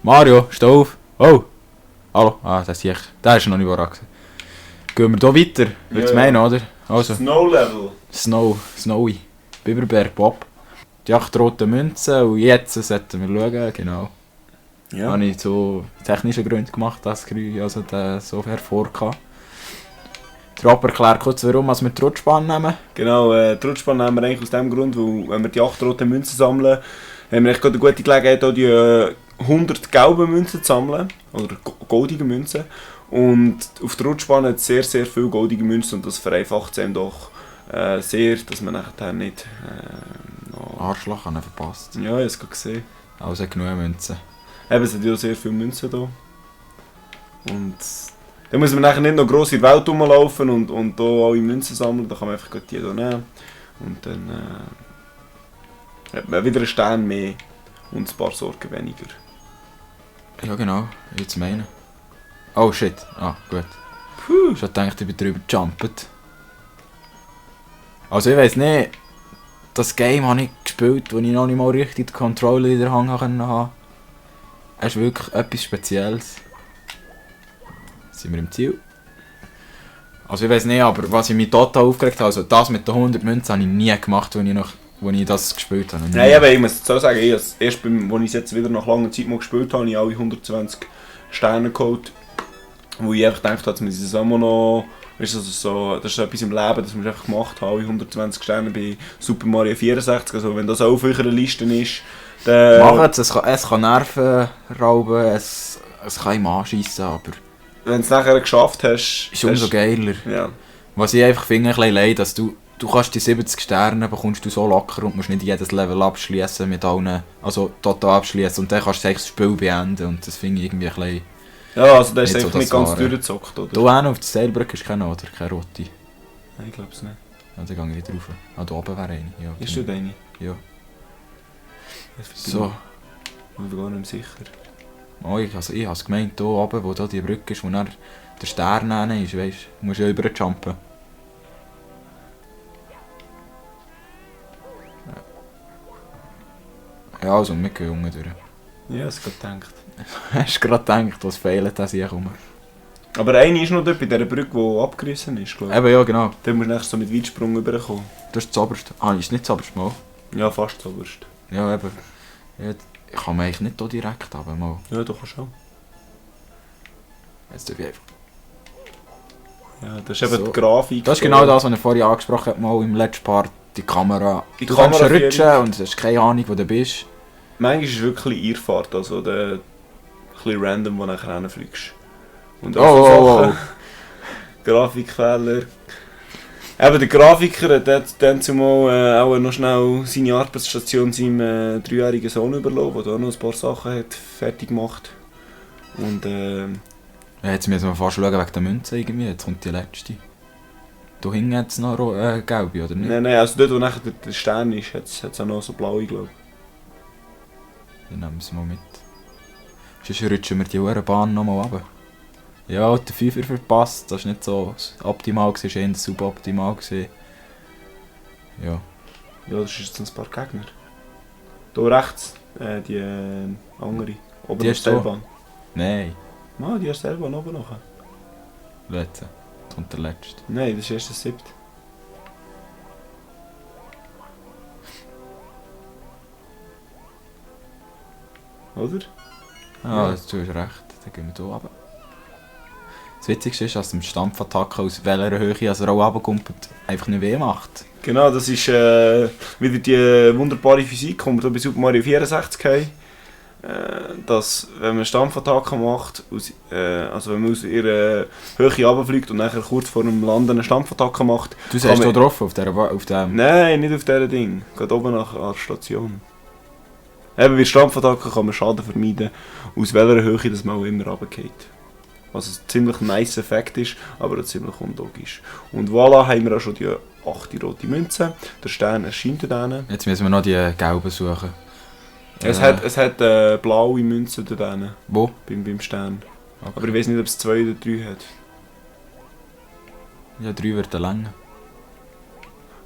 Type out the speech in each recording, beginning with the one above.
Mario, steh auf. Oh. Hallo. Ah, das sehe ich. Der ist noch nicht bereit. Gehen wir hier weiter. Würdest du meinen, oder? Also. Snow Level. Snowy. Biberberg Bob. Die 8 roten Münzen und jetzt sollten wir schauen, genau. Ja. Habe ich so technische Gründe gemacht, das also so hervorgekommen. Der Rob erklärt kurz, warum wir die Rutschbahn nehmen. Genau, die Rutschbahn nehmen wir eigentlich aus dem Grund, weil wenn wir die 8 roten Münzen sammeln, haben wir echt eine gute Gelegenheit, auch die 100 gelben Münzen zu sammeln. Oder goldige Münzen. Und auf der Rutschbahn hat es sehr, sehr viele goldige Münzen und das vereinfacht es einem doch sehr, dass man nachher nicht... Arschloch habe ich verpasst. Ja, ich habe es gerade gesehen. Also genug Münzen. Eben, es sind ja sehr viele Münzen hier. Und dann muss man nachher nicht noch gross in die Welt rumlaufen und hier alle Münzen sammeln. Da kann man einfach die hier nehmen. Und dann hat man wieder einen Stern mehr und ein paar Sorgen weniger. Ja genau, jetzt meine. Oh shit, gut. Ich habe gedacht, ich bin drüber gejumpt. Also ich weiss nicht, das Game habe ich gespielt, wo ich noch nicht mal richtig den Controller in der Hand hatte. Es ist wirklich etwas Spezielles. Sind wir im Ziel? Also ich weiss nicht, aber was ich mich total aufgeregt habe, also das mit den 100 Münzen habe ich nie gemacht, als ich das gespielt habe. Nein, aber ich muss so sagen, erst als ich jetzt wieder nach langer Zeit mal gespielt habe, habe ich alle 120 Sterne geholt. Wo ich einfach gedacht habe, jetzt muss ich das auch mal noch... Weißt du, so, das ist etwas im Leben, das muss ich einfach gemacht haben. Alle 120 Sterne bei Super Mario 64. Also wenn das auch auf eurer Liste ist, dann... Macht es kann Nerven rauben, es kann ihm anschiessen, aber... Wenn du es nachher geschafft hast... Ist umso geiler. Ja. Was ich einfach finde, ein bisschen leid, dass du kannst die 70 Sterne bekommst du so locker und musst nicht jedes Level abschließen mit allen... Also total abschließen und dann kannst du das Spiel beenden und das finde ich irgendwie ein bisschen... Ja, also der ist nicht einfach so nicht ganz Wahre. durchgezockt, oder? Hier hinten auf der Seilbrücke ist keine, oder? Keine rote. Nein, ich glaube es nicht. Ja, dann gehe ich drauf. Ah, da oben wäre eine. Ja, Ist du eine? Ja. So. So. Ich bin gar nicht mehr sicher. Oh, ich habe es gemeint, hier oben, wo da die Brücke ist, wo dann der Stern ist, weißt du. Musst ja überjumpen. Ja, also wir gehen unten durch. Ja, das habe ich gedacht. Hast du gerade gedacht, was fehlt, dass ich komme? Aber eine ist noch dort bei dieser Brücke, die abgerissen ist, glaube ich. Eben, ja, genau. Dann musst du nachher so mit Weitsprung rüberkommen. Das ist das Oberste. Ah, ist nicht das Oberste mal? Ja, fast das Oberste. Ja, eben. Ja, ich kann mich eigentlich nicht hier direkt haben, mal. Ja, doch schon. Jetzt darf ich einfach... Ja, das ist eben So. die Grafik. Das ist genau das, was ich vorhin angesprochen habe, mal im letzten Part. Die Kamera. Die Du kannst Kamera rutschen und du hast keine Ahnung, wo du bist. Manchmal ist es wirklich Irrfahrt, also ein bisschen random, wo du nachher hinfliegst. Und Oh. Grafikfehler. Eben der Grafiker hat dann zumal auch noch schnell seine Arbeitsstation seinem 3-jährigen Sohn überlassen, der auch noch ein paar Sachen hat fertig gemacht. Und Ja, jetzt müssen wir fast schauen wegen der Münze irgendwie. Jetzt kommt die letzte. Da hinten hat es noch gelbe, oder nicht? nein, also dort wo nachher der Stern ist, hat es auch noch so blaue, glaube ich. Dann nehmen wir es mal mit. Sonst rutschen wir die Uhrenbahn nochmal runter. Ja, der Fünfer verpasst. Das war nicht so optimal, es war eher suboptimal. Ja. Ja, das ist jetzt ein paar Gegner. Hier rechts, die andere. Oben Die auf ist der da? Seilbahn. Nein. Ah, die ist Seilbahn oben nachher. Letzte. Jetzt kommt der letzte. Nein, das ist erst der 7. Oder? Ah, Ja. das tust recht. Dann gehen wir hier runter. Das Witzigste ist, dass dem Stampfattacke aus welcher Höhe er auch runterkommt, einfach nicht weh macht. Genau, das ist wieder die wunderbare Physik, die wir hier bei Super Mario 64 haben. Dass, wenn man Stampfattacke macht, also wenn man aus ihrer Höhe runterfliegt und nachher kurz vor dem Landen eine Stampfattacke macht... Du siehst hier drauf, auf dem... Nein, nicht auf diesem Ding. Geht oben nach der Station. Eben bei Stampfattacken kann man Schaden vermeiden, aus welcher Höhe das man auch immer runtergeht. Was ein ziemlich nice Effekt ist, aber auch ziemlich unlogisch. Und voilà, haben wir auch schon die 8 rote Münze. Der Stern erscheint dann. Jetzt müssen wir noch die gelben suchen. Es hat blaue Münzen dort Wo? beim Stern. Okay. Aber ich weiß nicht, ob es 2 oder 3 hat. Ja, 3 wird länger.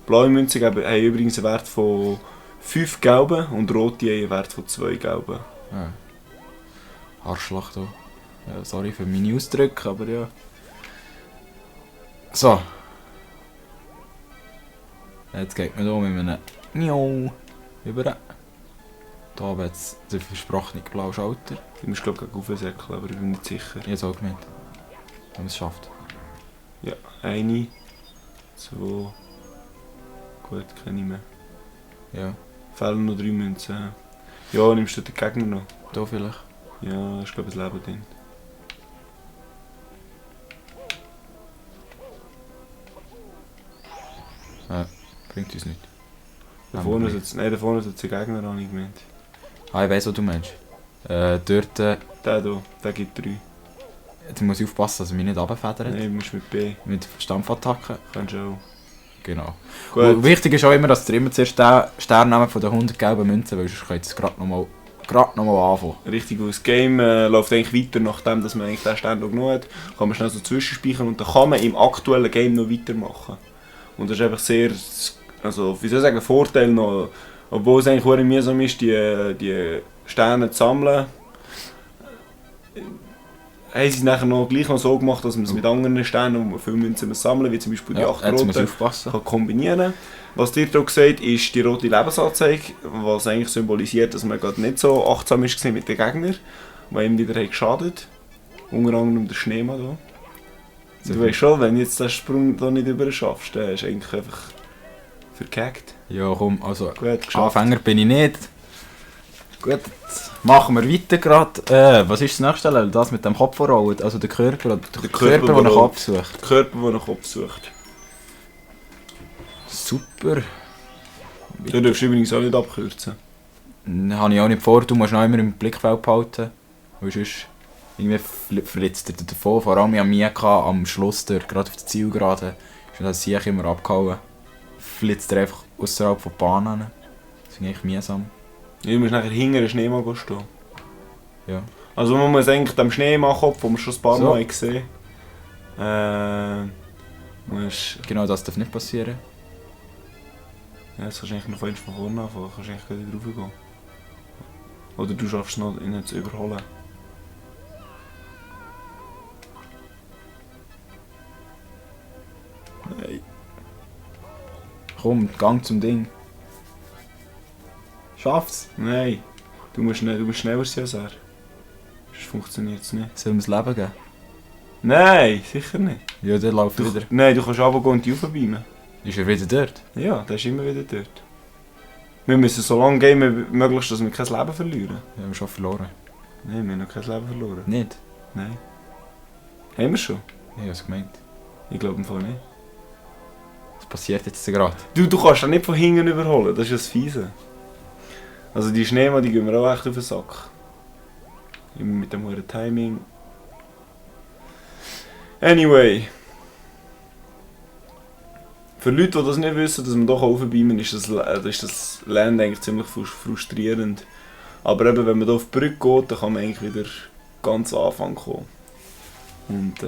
Blaue Münzen haben übrigens einen Wert von 5 gelben und rote haben einen Wert von 2 gelben. Ja. Arschloch da. Ja, sorry für meine Ausdrücke, aber ja. So. Jetzt geht man hier mit einem Miau über. Da wird es der versprochene blaue Schalter. Du musst glaube ich aufsäckeln, aber ich bin nicht sicher. Ich habe es auch gemeint. Wenn man es schafft. Ja, eine, 2. Gut, keine mehr. Ja. Fehlen noch 3 Münzen. Ja, nimmst du den Gegner noch? Da vielleicht. Ja, ist glaube ich das Leben drin. Bringt uns nicht. Da vorne sitzt der Gegner an, ich gemeint. Ah, ich weiss, was du meinst. Dort... Der hier, der gibt 3. Jetzt muss ich aufpassen, dass er mich nicht runterfedert. Nein, du musst mit B. Mit Stampfattacken. Kannst du auch. Genau. Gut. Und wichtig ist auch immer, dass ihr immer zuerst den Stern nehmt von den 100 gelben Münzen, weil sonst könnt ihr es gerade nochmal anfangen. Richtig, weil das Game läuft eigentlich weiter, nachdem dass man eigentlich den Stern noch genug hat. Kann man schnell so zwischenspeichern und dann kann man im aktuellen Game noch weitermachen. Und das ist einfach sehr, also wie soll ich sagen, Vorteil noch, obwohl es eigentlich sehr mühsam ist, die Sterne zu sammeln. Haben sie es nachher noch gleich noch so gemacht, dass man es mit anderen Sternen, wo man viele Münzen sammeln, wie zum Beispiel die 8 jetzt muss ich roten, aufpassen. kann kombinieren. Was dir hier gesagt ist die rote Lebensanzeige, was eigentlich symbolisiert, dass man gerade nicht so achtsam war mit den Gegnern, die ihm wieder geschadet haben. Unter anderem der Schneemann hier. Du weißt schon, wenn du jetzt den Sprung hier nicht über schaffst, dann ist eigentlich einfach verkackt. Ja komm, also Gut, geschafft. Anfänger bin ich nicht. Gut, jetzt machen wir weiter gerade. Was ist das nächste Level? Das mit dem Kopf rollen, also der Körper, der Körper, der einen Kopf sucht. Der Körper, der einen Kopf sucht. Super. Du darfst übrigens auch nicht abkürzen. Habe ich auch nicht vor, du musst noch immer im Blickfeld behalten. Weil sonst irgendwie verletzt er davon, vor allem an mir am Schluss, gerade auf der Zielgerade. Ist das Sieg immer abgehauen. Flitzt er einfach außerhalb von der Bahn hin. Das ist eigentlich mühsam. Ja, du musst nachher hinter den Schneemann stehen. Ja. Also man muss eigentlich dem Schneemann-Kopf, den wir schon ein paar So. Mal gesehen musst... Genau das darf nicht passieren. Ja, jetzt kannst du eigentlich noch von vorne anfangen, kannst eigentlich gleich drauf gehen. Oder du schaffst es noch, ihn zu überholen. Nein. Komm, Gang zum Ding. Schaff's. Nein. Du musst schneller sein als er. Sonst funktioniert es nicht. Soll mir das Leben geben? Nein, sicher nicht. Ja, der läuft wieder. Nein, du kannst runtergehen und die raufbeamen. Ist er wieder dort? Ja, der ist immer wieder dort. Wir müssen so lange gehen, wie möglich, dass wir kein Leben verlieren. Wir haben schon verloren. Nein, wir haben noch kein Leben verloren. Nicht? Nein. Haben wir schon? Ich habe es gemeint. Ich glaube im Fall nicht. Was passiert jetzt gerade? Du kannst ihn nicht von hinten überholen, das ist das Fiese. Also die Schneemann, die gehen mir auch echt auf den Sack. Immer mit dem hohen Timing. Anyway. Für Leute, die das nicht wissen, dass man doch raufbeamen kann, ist das Land eigentlich ziemlich frustrierend. Aber eben, wenn man hier auf die Brücke geht, dann kann man eigentlich wieder ganz am Anfang kommen. Und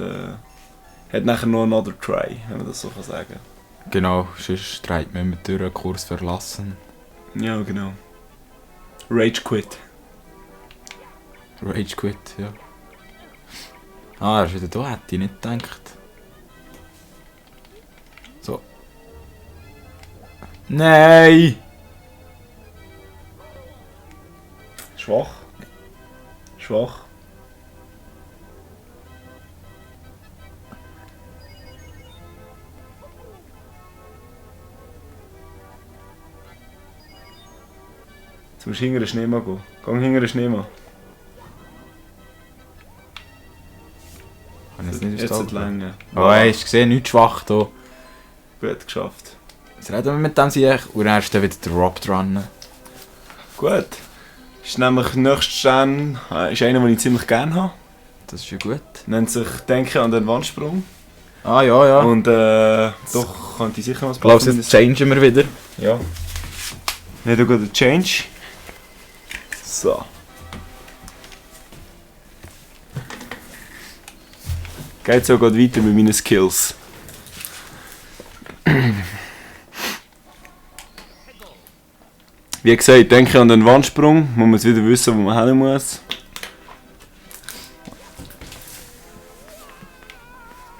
hat nachher noch another try, wenn man das so sagen kann. Genau, sonst dreht man mit durch einen Kurs verlassen. Ja, genau. Rage Quit. Rage Quit, ja. Ah, er ist wieder da, hätte ich nicht gedacht. So. Nein! Schwach. Schwach. Jetzt musst du hinter den Schneemann gehen. Geh hinter den Schneemann. Kann ich jetzt nicht Jetzt aufs hat lange. Oh, hey, hast du gesehen, nichts schwach hier. Gut geschafft. Jetzt reden wir mit dem Sieg und dann ist dann wieder der Rob dran. Gut. Ist nämlich der nächste Stern ist einer, den ich ziemlich gerne habe. Das ist ja gut. Nennt sich «Denke an den Wandsprung». Ah ja, ja. Und doch könnte ich sicher was Ich glaube, jetzt changen wir wieder. Ja. Ja, da geht der Change. So. Geht so geht weiter mit meinen Skills. Wie gesagt, denke an den Wandsprung. Man muss wieder wissen, wo man hin muss.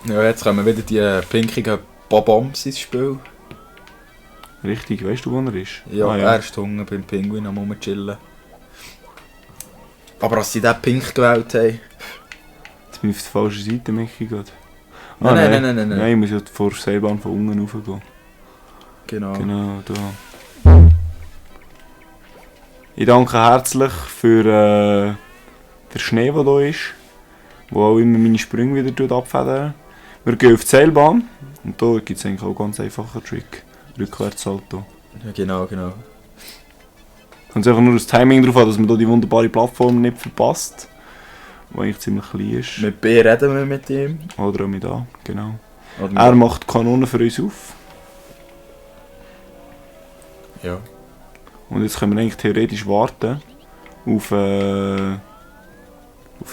Ja, jetzt kommen wieder die pinkigen Bob-Ombs ins Spiel. Richtig, weißt du, wo er ist? Ja, er ist hungrig beim Pinguin am rumchillen. Aber als sie den Pink gewählt haben... Jetzt bin ich auf der falschen Seite, Michi, gerade. Nein. Nein, ich muss ja vor der Seilbahn von unten raufgehen. Genau. Genau, da. Ich danke herzlich für den Schnee, der da ist. Der auch immer meine Sprünge wieder abfedern. Wir gehen auf die Seilbahn. Und da gibt es eigentlich auch einen ganz einfachen Trick. Rückwärtssalto. Ja, genau. Kommt einfach nur das Timing darauf an, dass man hier die wunderbare Plattform nicht verpasst. Die eigentlich ziemlich klein ist. Mit B reden wir mit ihm. Oder auch mit A, genau. Oder Er macht die Kanonen für uns auf. Ja. Und jetzt können wir eigentlich theoretisch warten auf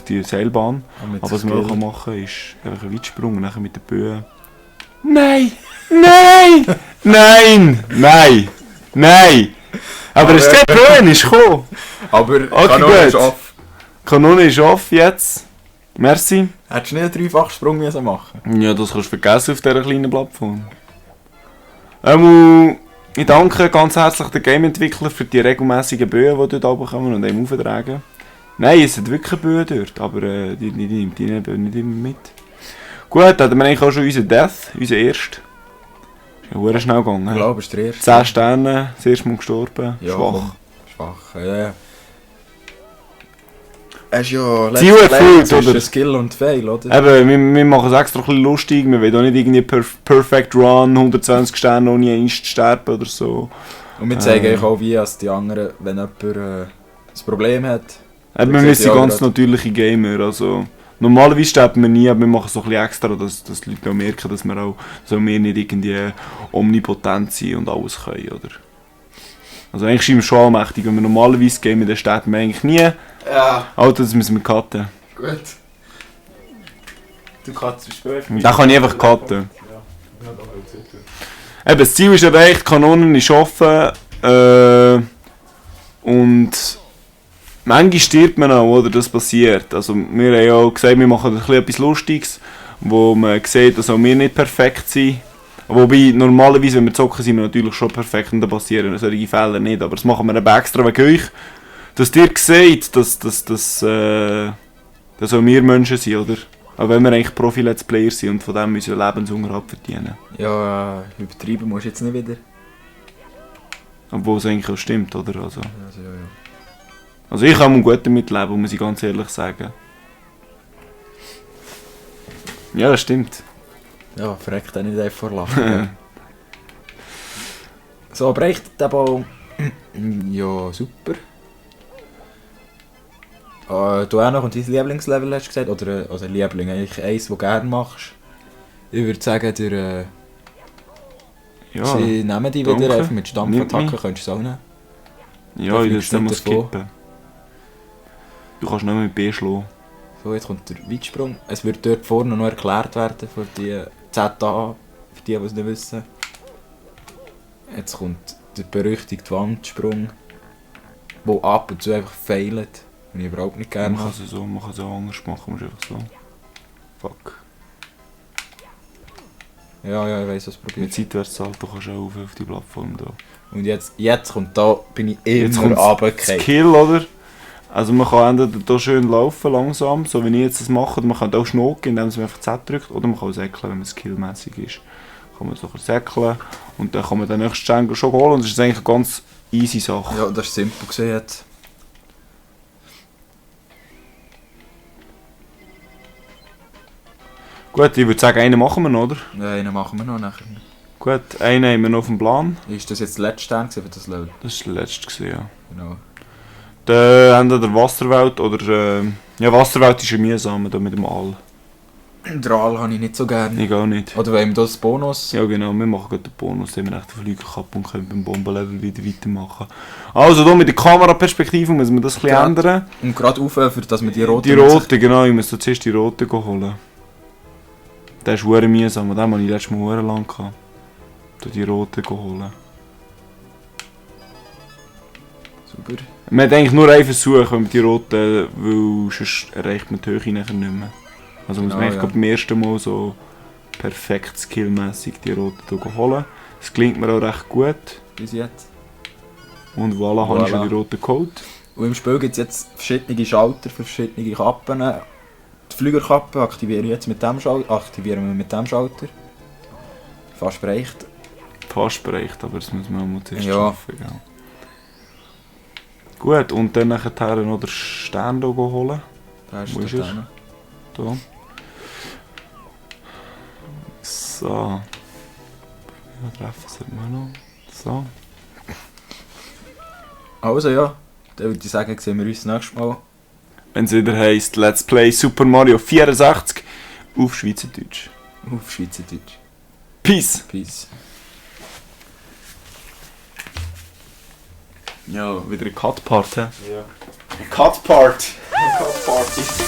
die Seilbahn. Aber was wir auch machen können, ist einfach einen Weitsprung und nachher mit der Böe. Nein! Aber es ist Böen ist gekommen! Aber Okay, Kanone ist gut. off. Kanone ist off jetzt. Merci. Hättest du nicht einen Dreifachsprung müssen machen? Ja, das kannst du vergessen auf dieser kleinen Plattform. Ich danke ganz herzlich den Game-Entwickler für die regelmäßigen Böen, die dort runterkommen und einem auftragen. Nein, es sind wirklich Böen dort, aber die nimmt die nicht immer mit. Gut, dann haben wir eigentlich auch schon unseren Death, unseren ersten. Ist ja sehr schnell gegangen. Ich glaube, es ist der erste. 10 Sterne, das erste Mal gestorben. Ja, Schwach. Schwach, ja. Es ist ja Ziel erfüllt, zwischen oder? Skill und Fail, oder? Eben, wir machen es extra ein bisschen lustig. Wir wollen auch nicht irgendwie Perfect Run, 120 Sterne ohne einst zu sterben oder so. Und wir zeigen euch auch, wie als die anderen, wenn jemand ein Problem hat. Eben, wir sind ganz natürliche Gamer. Also, normalerweise sterben wir nie, aber wir machen so ein bisschen extra, dass die Leute auch merken, dass wir nicht irgendwie omnipotent sind und alles können, oder? Also eigentlich sind wir schon allmächtig. Wenn wir normalerweise gamen, dann sterben wir eigentlich nie. Ja. Alter, das müssen wir cutten. Gut. Du kannst später. Den kann ich einfach cutten. Eben, das Ziel ist erreicht, die Kanonen ist offen. Und manchmal stirbt man auch, oder? Das passiert. Also, wir haben ja auch gesagt, wir machen ein bisschen etwas Lustiges, wo man sieht, dass auch wir nicht perfekt sind. Wobei, normalerweise, wenn wir zocken, sind wir natürlich schon perfekt und dann passieren solche Fälle nicht. Aber das machen wir eben extra wegen euch. Dass ihr seht, dass auch wir Menschen sind, oder? Auch wenn wir eigentlich Profi-Let's Player sind und von dem unseren Lebensunterhalt verdienen. Ja, übertreiben musst du jetzt nicht wieder. Obwohl es eigentlich auch stimmt, oder? Also Ja. Also ich kann gut damit leben, muss ich ganz ehrlich sagen. Ja, das stimmt. Ja, verreckt auch nicht einfach lachen. So, bricht der Ball. Ja, super. Du auch noch und dein Lieblingslevel hast du gesagt? Oder also Liebling, eigentlich eins, das du gerne machst. Ich würde sagen, Ja, sie nehmen die danke. wieder einfach mit Stampfattacken, Nimmt mich. könntest du es auch nehmen. ja, ich fliegst das nicht muss davon. skippen. Du kannst nicht mit B schlagen. So, jetzt kommt der Weitsprung. Es wird dort vorne noch erklärt werden für die ZA, für die es nicht wissen. Jetzt kommt der berüchtigte Wandsprung, der ab und zu einfach failt. Und ich überhaupt nicht gerne Man habe. kann es auch anders machen, musst einfach so. Fuck. Ja, ich weiss, was Mit probiert. Seitwärtssalto kannst du auch auf die Plattform da. Und jetzt kommt da, bin ich Jetzt immer kommt runtergefallen. Skill, oder? Also man kann entweder hier schön laufen, langsam, so wie ich jetzt das mache. Man kann auch schnocken, indem man einfach Z drückt. Oder man kann auch säckeln, wenn man skillmäßig ist. Kann man so ein bisschen säckeln und dann kann man den nächsten Stern schon holen. Und das ist eigentlich eine ganz easy Sache. Ja, das ist simpel gesehen jetzt. Gut, ich würde sagen, einen machen wir noch, oder? Ja, einen machen wir noch nachher. Gut, einen haben wir noch auf dem Plan. Ist das jetzt der letzte Stern gewesen für das Level? Das war der letzte, gewesen, ja. Genau. Dann haben wir der Wasserwelt, oder... ja, Wasserwelt ist ja mühsam, da mit dem All. Den Aal habe ich nicht so gerne. Ich auch nicht. Oder wollen wir das Bonus? Ja genau, wir machen gerade den Bonus, den wir echt den Flieger kaputt und können beim Bombenlevel wieder weitermachen. Also hier mit der Kameraperspektive müssen wir das ein bisschen Ja. ändern. Und gerade aufhören, dass wir die rote... Die rote, genau, ich muss zuerst die rote holen. Der ist verdammt mühsam, den habe ich letztes Mal verdammt lang gehabt. Die rote holen. Super. Man hat eigentlich nur einen Versuch, wenn man die rote, weil sonst erreicht man die Höhe nachher nicht mehr. Also muss man Genau, eigentlich ja. beim ersten Mal so perfekt skillmäßig die roten hier holen. Das klingt mir auch recht gut. Bis jetzt. Und voilà, habe ich Voilà. schon die roten Code. Und im Spiel gibt es jetzt verschiedene Schalter für verschiedene Kappen. Die Flügerkappe aktivieren wir jetzt mit dem Schalter. Fast reicht. Fast bereicht, aber das muss man auch mal zuerst Ja. schaffen. Gell? Gut, und dann nachher noch den Stern hier holen. Da ist Wo ist der er? Stern. Da. So. Ja, treffen sollten wir noch. So. Also ja, dann würde ich sagen, sehen wir uns das nächste Mal. Wenn es wieder heisst Let's Play Super Mario 64 auf Schweizerdeutsch. Auf Schweizerdeutsch. Peace! Peace. Ja, wieder ein Cut-Part, hä? Ja. Cut-Part! Cut-Party!